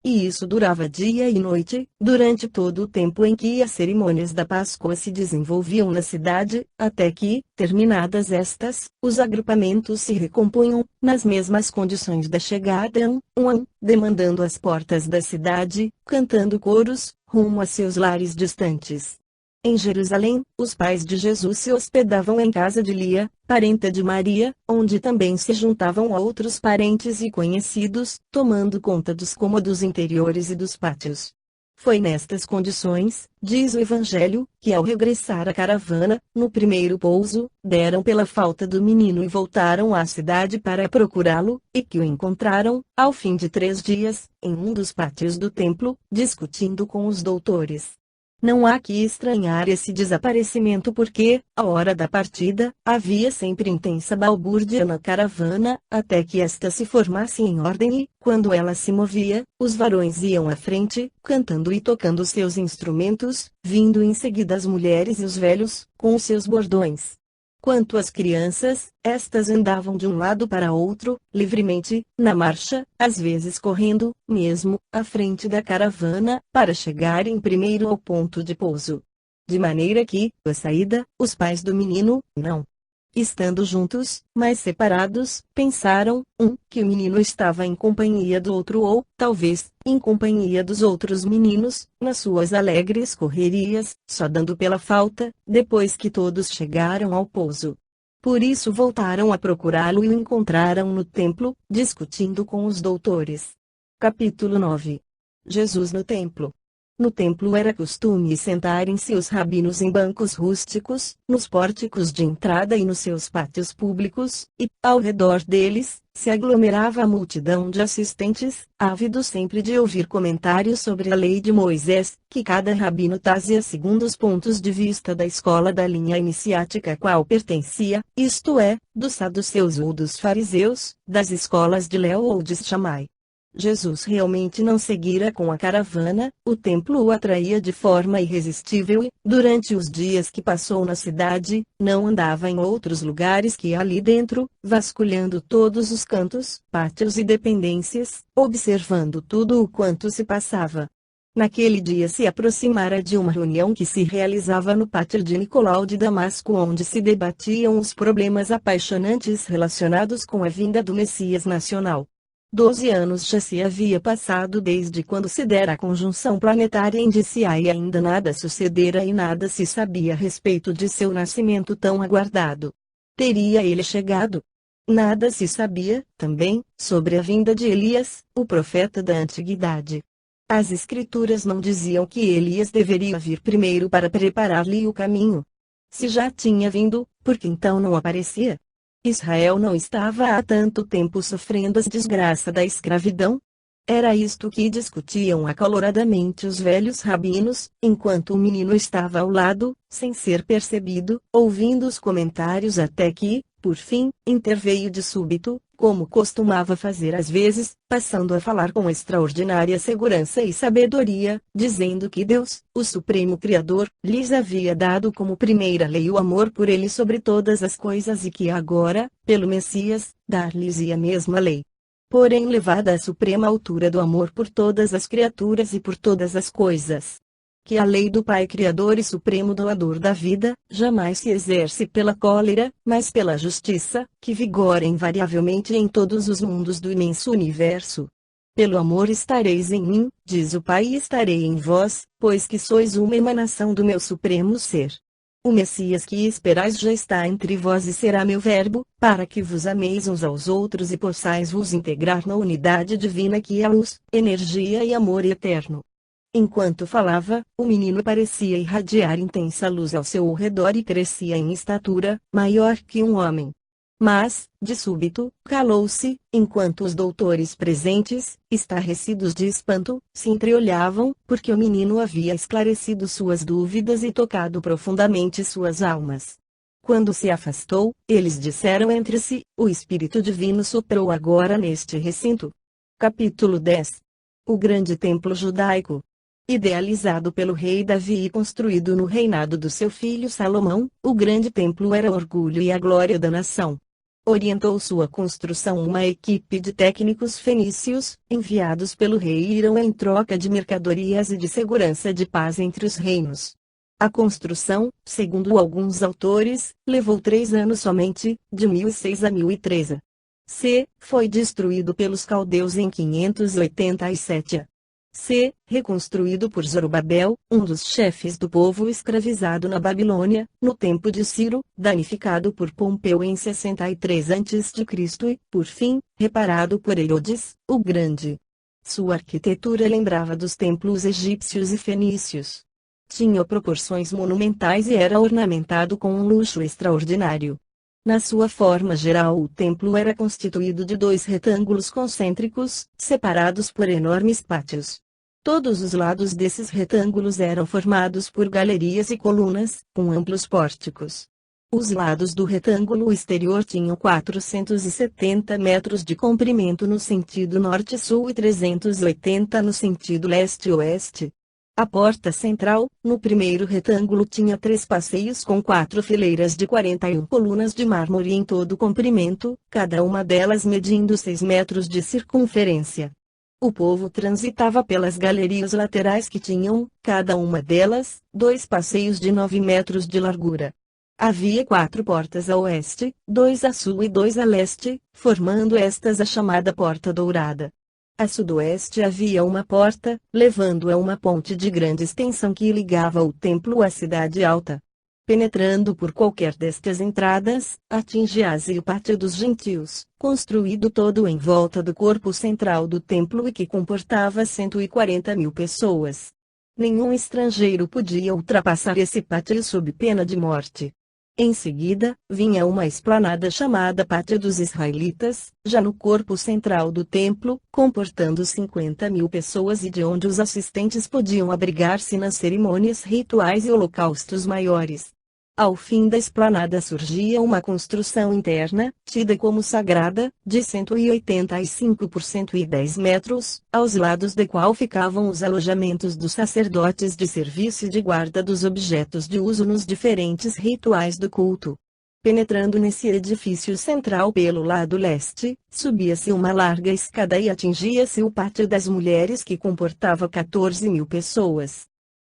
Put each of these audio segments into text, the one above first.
E isso durava dia e noite, durante todo o tempo em que as cerimônias da Páscoa se desenvolviam na cidade, até que, terminadas estas, os agrupamentos se recompunham, nas mesmas condições da chegada demandando as portas da cidade, cantando coros, rumo a seus lares distantes. Em Jerusalém, os pais de Jesus se hospedavam em casa de Lia, parenta de Maria, onde também se juntavam a outros parentes e conhecidos, tomando conta dos cômodos interiores e dos pátios. Foi nestas condições, diz o Evangelho, que ao regressar a caravana, no primeiro pouso, deram pela falta do menino e voltaram à cidade para procurá-lo, e que o encontraram, ao fim de 3 dias, em um dos pátios do templo, discutindo com os doutores. Não há que estranhar esse desaparecimento porque, à hora da partida, havia sempre intensa balbúrdia na caravana, até que esta se formasse em ordem e, quando ela se movia, os varões iam à frente, cantando e tocando seus instrumentos, vindo em seguida as mulheres e os velhos, com os seus bordões. Quanto às crianças, estas andavam de um lado para outro, livremente, na marcha, às vezes correndo, mesmo, à frente da caravana, para chegarem primeiro ao ponto de pouso. De maneira que, à saída, os pais do menino, não estando juntos, mas separados, pensaram, que o menino estava em companhia do outro ou, talvez, em companhia dos outros meninos, nas suas alegres correrias, só dando pela falta, depois que todos chegaram ao pouso. Por isso voltaram a procurá-lo e o encontraram no templo, discutindo com os doutores. Capítulo 9. Jesus no templo. No templo era costume sentarem-se os rabinos em bancos rústicos, nos pórticos de entrada e nos seus pátios públicos, e, ao redor deles, se aglomerava a multidão de assistentes, ávidos sempre de ouvir comentários sobre a lei de Moisés, que cada rabino trazia segundo os pontos de vista da escola da linha iniciática a qual pertencia, isto é, dos saduceus ou dos fariseus, das escolas de Léo ou de Shammai. Jesus realmente não seguira com a caravana, o templo o atraía de forma irresistível e, durante os dias que passou na cidade, não andava em outros lugares que ali dentro, vasculhando todos os cantos, pátios e dependências, observando tudo o quanto se passava. Naquele dia se aproximara de uma reunião que se realizava no pátio de Nicolau de Damasco, onde se debatiam os problemas apaixonantes relacionados com a vinda do Messias nacional. 12 anos já se havia passado desde quando se dera a conjunção planetária indiciar e ainda nada sucedera e nada se sabia a respeito de seu nascimento tão aguardado. Teria ele chegado? Nada se sabia, também, sobre a vinda de Elias, o profeta da antiguidade. As escrituras não diziam que Elias deveria vir primeiro para preparar-lhe o caminho. Se já tinha vindo, por que então não aparecia? Israel não estava há tanto tempo sofrendo as desgraças da escravidão? Era isto que discutiam acaloradamente os velhos rabinos, enquanto o menino estava ao lado, sem ser percebido, ouvindo os comentários até que, por fim, interveio de súbito, como costumava fazer às vezes, passando a falar com extraordinária segurança e sabedoria, dizendo que Deus, o Supremo Criador, lhes havia dado como primeira lei o amor por ele sobre todas as coisas e que agora, pelo Messias, dar-lhes-ia a mesma lei. Porém levada à suprema altura do amor por todas as criaturas e por todas as coisas. Que a lei do Pai Criador e Supremo Doador da vida, jamais se exerce pela cólera, mas pela justiça, que vigora invariavelmente em todos os mundos do imenso universo. Pelo amor estareis em mim, diz o Pai, e estarei em vós, pois que sois uma emanação do meu supremo ser. O Messias que esperais já está entre vós e será meu verbo, para que vos ameis uns aos outros e possais vos integrar na unidade divina que é luz, energia e amor eterno. Enquanto falava, o menino parecia irradiar intensa luz ao seu redor e crescia em estatura, maior que um homem. Mas, de súbito, calou-se, enquanto os doutores presentes, estarrecidos de espanto, se entreolhavam, porque o menino havia esclarecido suas dúvidas e tocado profundamente suas almas. Quando se afastou, eles disseram entre si: o Espírito Divino soprou agora neste recinto. Capítulo 10. O grande templo judaico. Idealizado pelo rei Davi e construído no reinado do seu filho Salomão, o grande templo era o orgulho e a glória da nação. Orientou sua construção uma equipe de técnicos fenícios, enviados pelo rei Irão em troca de mercadorias e de segurança de paz entre os reinos. A construção, segundo alguns autores, levou 3 anos somente, de 1006 a 1013. Foi destruído pelos caldeus em 587 a. Reconstruído por Zorobabel, um dos chefes do povo escravizado na Babilônia, no tempo de Ciro, danificado por Pompeu em 63 a.C. e, por fim, reparado por Herodes, o Grande. Sua arquitetura lembrava dos templos egípcios e fenícios. Tinha proporções monumentais e era ornamentado com um luxo extraordinário. Na sua forma geral, o templo era constituído de 2 retângulos concêntricos, separados por enormes pátios. Todos os lados desses retângulos eram formados por galerias e colunas, com amplos pórticos. Os lados do retângulo exterior tinham 470 metros de comprimento no sentido norte-sul e 380 no sentido leste-oeste. A porta central, no primeiro retângulo, tinha 3 passeios com 4 fileiras de 41 colunas de mármore em todo o comprimento, cada uma delas medindo 6 metros de circunferência. O povo transitava pelas galerias laterais que tinham, cada uma delas, 2 passeios de 9 metros de largura. Havia 4 portas a oeste, 2 a sul e 2 a leste, formando estas a chamada Porta Dourada. A sudoeste havia uma porta, levando a uma ponte de grande extensão que ligava o templo à cidade alta. Penetrando por qualquer destas entradas, atingia-se o pátio dos gentios, construído todo em volta do corpo central do templo e que comportava 140.000 pessoas. Nenhum estrangeiro podia ultrapassar esse pátio sob pena de morte. Em seguida, vinha uma esplanada chamada Pátio dos Israelitas, já no corpo central do templo, comportando 50.000 pessoas e de onde os assistentes podiam abrigar-se nas cerimônias rituais e holocaustos maiores. Ao fim da esplanada surgia uma construção interna, tida como sagrada, de 185 por 110 metros, aos lados da qual ficavam os alojamentos dos sacerdotes de serviço e de guarda dos objetos de uso nos diferentes rituais do culto. Penetrando nesse edifício central pelo lado leste, subia-se uma larga escada e atingia-se o pátio das mulheres que comportava 14.000 pessoas.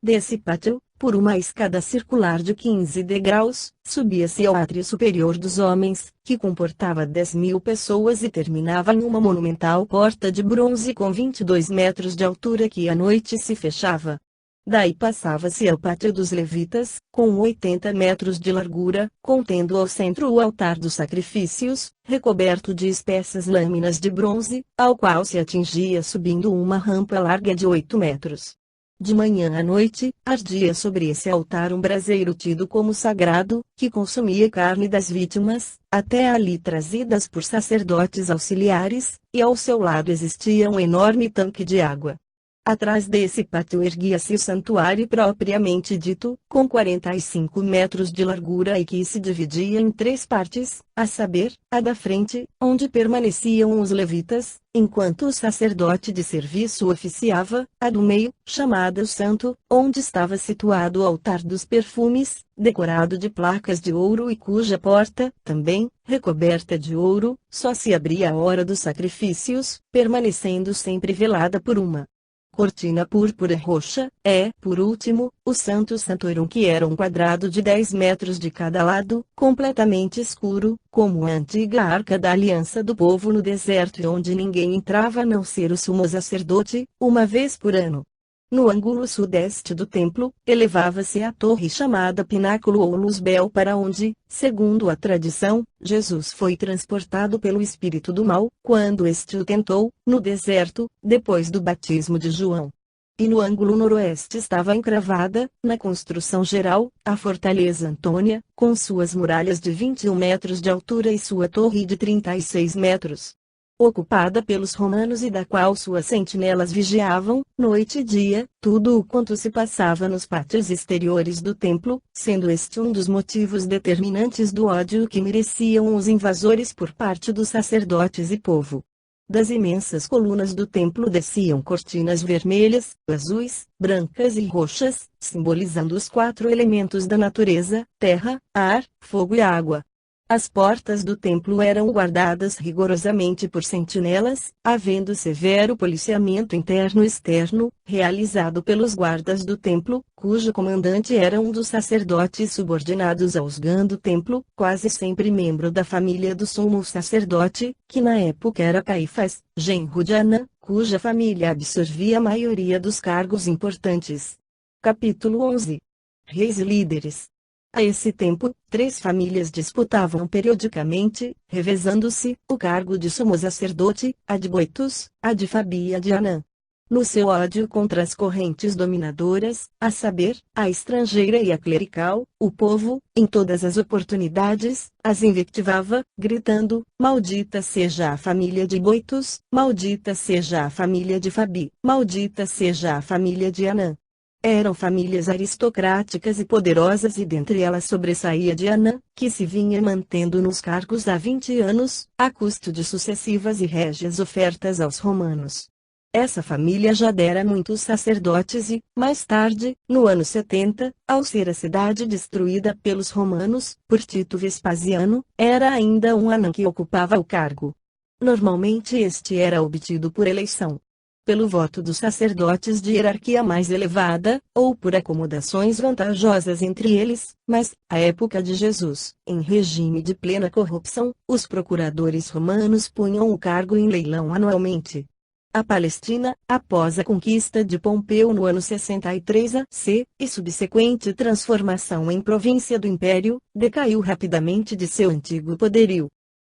Desse pátio, por uma escada circular de 15 degraus, subia-se ao átrio superior dos homens, que comportava 10.000 pessoas e terminava em uma monumental porta de bronze com 22 metros de altura que à noite se fechava. Daí passava-se ao pátio dos levitas, com 80 metros de largura, contendo ao centro o altar dos sacrifícios, recoberto de espessas lâminas de bronze, ao qual se atingia subindo uma rampa larga de 8 metros. De manhã à noite, ardia sobre esse altar um braseiro tido como sagrado, que consumia carne das vítimas, até ali trazidas por sacerdotes auxiliares, e ao seu lado existia um enorme tanque de água. Atrás desse pátio erguia-se o santuário propriamente dito, com 45 metros de largura e que se dividia em 3 partes, a saber, a da frente, onde permaneciam os levitas, enquanto o sacerdote de serviço oficiava, a do meio, chamada o Santo, onde estava situado o altar dos perfumes, decorado de placas de ouro e cuja porta, também, recoberta de ouro, só se abria à hora dos sacrifícios, permanecendo sempre velada por uma cortina púrpura roxa, por último, o Santo Santorum, que era um quadrado de 10 metros de cada lado, completamente escuro, como a antiga Arca da Aliança do povo no deserto e onde ninguém entrava a não ser o sumo sacerdote, uma vez por ano. No ângulo sudeste do templo, elevava-se a torre chamada Pináculo ou Luzbel, para onde, segundo a tradição, Jesus foi transportado pelo espírito do mal, quando este o tentou, no deserto, depois do batismo de João. E no ângulo noroeste estava encravada, na construção geral, a Fortaleza Antônia, com suas muralhas de 21 metros de altura e sua torre de 36 metros. Ocupada pelos romanos e da qual suas sentinelas vigiavam, noite e dia, tudo o quanto se passava nos pátios exteriores do templo, sendo este um dos motivos determinantes do ódio que mereciam os invasores por parte dos sacerdotes e povo. Das imensas colunas do templo desciam cortinas vermelhas, azuis, brancas e roxas, simbolizando os 4 elementos da natureza: terra, ar, fogo e água. As portas do templo eram guardadas rigorosamente por sentinelas, havendo severo policiamento interno e externo, realizado pelos guardas do templo, cujo comandante era um dos sacerdotes subordinados aos Gan do templo, quase sempre membro da família do sumo sacerdote, que na época era Caifás, genro de Anã, cuja família absorvia a maioria dos cargos importantes. Capítulo 11. Reis e líderes. A esse tempo, 3 famílias disputavam periodicamente, revezando-se, o cargo de sumo sacerdote, a de Boitus, a de Fabi e a de Anã. No seu ódio contra as correntes dominadoras, a saber, a estrangeira e a clerical, o povo, em todas as oportunidades, as invectivava, gritando: maldita seja a família de Boitus, maldita seja a família de Fabi, maldita seja a família de Anã. Eram famílias aristocráticas e poderosas e dentre elas sobressaía de Anã, que se vinha mantendo nos cargos há 20 anos, a custo de sucessivas e régias ofertas aos romanos. Essa família já dera muitos sacerdotes e, mais tarde, no ano 70, ao ser a cidade destruída pelos romanos, por Tito Vespasiano, era ainda um Anã que ocupava o cargo. Normalmente este era obtido por eleição, pelo voto dos sacerdotes de hierarquia mais elevada, ou por acomodações vantajosas entre eles, mas, à época de Jesus, em regime de plena corrupção, os procuradores romanos punham o cargo em leilão anualmente. A Palestina, após a conquista de Pompeu no ano 63 a.C., e subsequente transformação em província do Império, decaiu rapidamente de seu antigo poderio.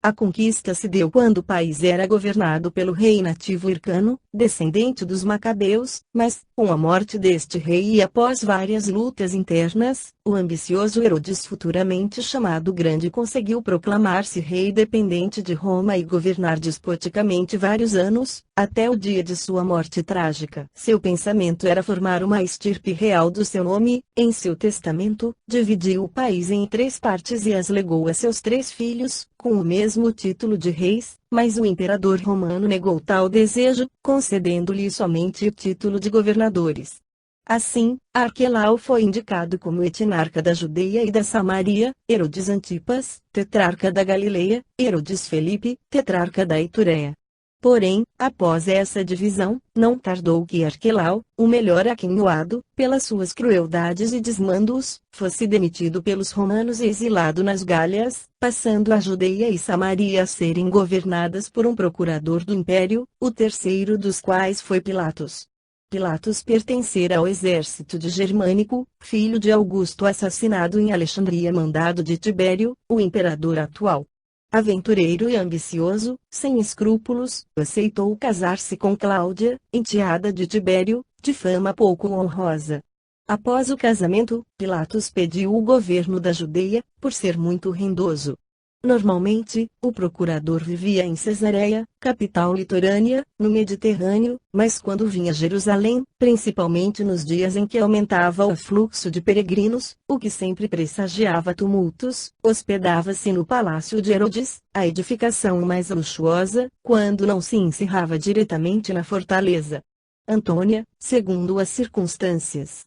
A conquista se deu quando o país era governado pelo rei nativo Hircano, descendente dos Macabeus, mas, com a morte deste rei e após várias lutas internas, o ambicioso Herodes, futuramente chamado Grande, conseguiu proclamar-se rei dependente de Roma e governar despoticamente vários anos, até o dia de sua morte trágica. Seu pensamento era formar uma estirpe real do seu nome. Em seu testamento, dividiu o país em 3 partes e as legou a seus 3 filhos, com o mesmo título de reis, mas o imperador romano negou tal desejo, concedendo-lhe somente o título de governadores. Assim, Arquelau foi indicado como etnarca da Judeia e da Samaria, Herodes Antipas, tetrarca da Galileia, Herodes Felipe, tetrarca da Itureia. Porém, após essa divisão, não tardou que Arquelau, o melhor aquinhoado, pelas suas crueldades e desmandos, fosse demitido pelos romanos e exilado nas Gálias, passando a Judeia e Samaria a serem governadas por um procurador do império, o terceiro dos quais foi Pilatos. Pilatos pertencera ao exército de Germânico, filho de Augusto, assassinado em Alexandria, mandado de Tibério, o imperador atual. Aventureiro e ambicioso, sem escrúpulos, aceitou casar-se com Cláudia, enteada de Tibério, de fama pouco honrosa. Após o casamento, Pilatos pediu o governo da Judeia, por ser muito rendoso. Normalmente, o procurador vivia em Cesareia, capital litorânea, no Mediterrâneo, mas quando vinha a Jerusalém, principalmente nos dias em que aumentava o fluxo de peregrinos, o que sempre pressagiava tumultos, hospedava-se no palácio de Herodes, a edificação mais luxuosa, quando não se encerrava diretamente na fortaleza. Antônia, segundo as circunstâncias.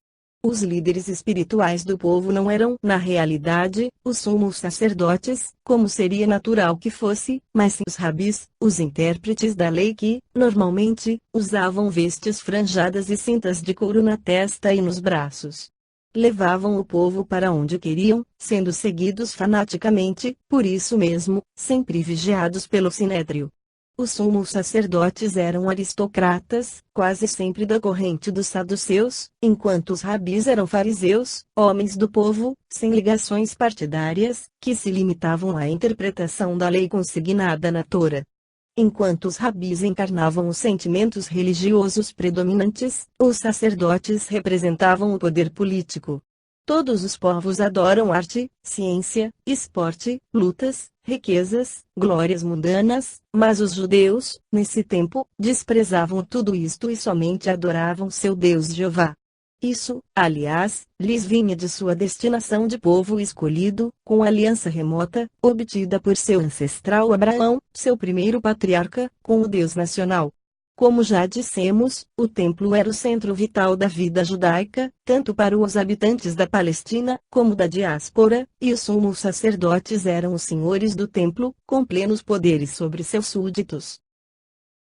Os líderes espirituais do povo não eram, na realidade, os sumos sacerdotes, como seria natural que fosse, mas sim os rabis, os intérpretes da lei que, normalmente, usavam vestes franjadas e cintas de couro na testa e nos braços. Levavam o povo para onde queriam, sendo seguidos fanaticamente, por isso mesmo, sempre vigiados pelo sinédrio. Os sumos sacerdotes eram aristocratas, quase sempre da corrente dos saduceus, enquanto os rabis eram fariseus, homens do povo, sem ligações partidárias, que se limitavam à interpretação da lei consignada na Tora. Enquanto os rabis encarnavam os sentimentos religiosos predominantes, os sacerdotes representavam o poder político. Todos os povos adoram arte, ciência, esporte, lutas, riquezas, glórias mundanas, mas os judeus, nesse tempo, desprezavam tudo isto e somente adoravam seu Deus Jeová. Isso, aliás, lhes vinha de sua destinação de povo escolhido, com aliança remota, obtida por seu ancestral Abraão, seu primeiro patriarca, com o Deus nacional. Como já dissemos, o templo era o centro vital da vida judaica, tanto para os habitantes da Palestina, como da diáspora, e os sumos sacerdotes eram os senhores do templo, com plenos poderes sobre seus súditos.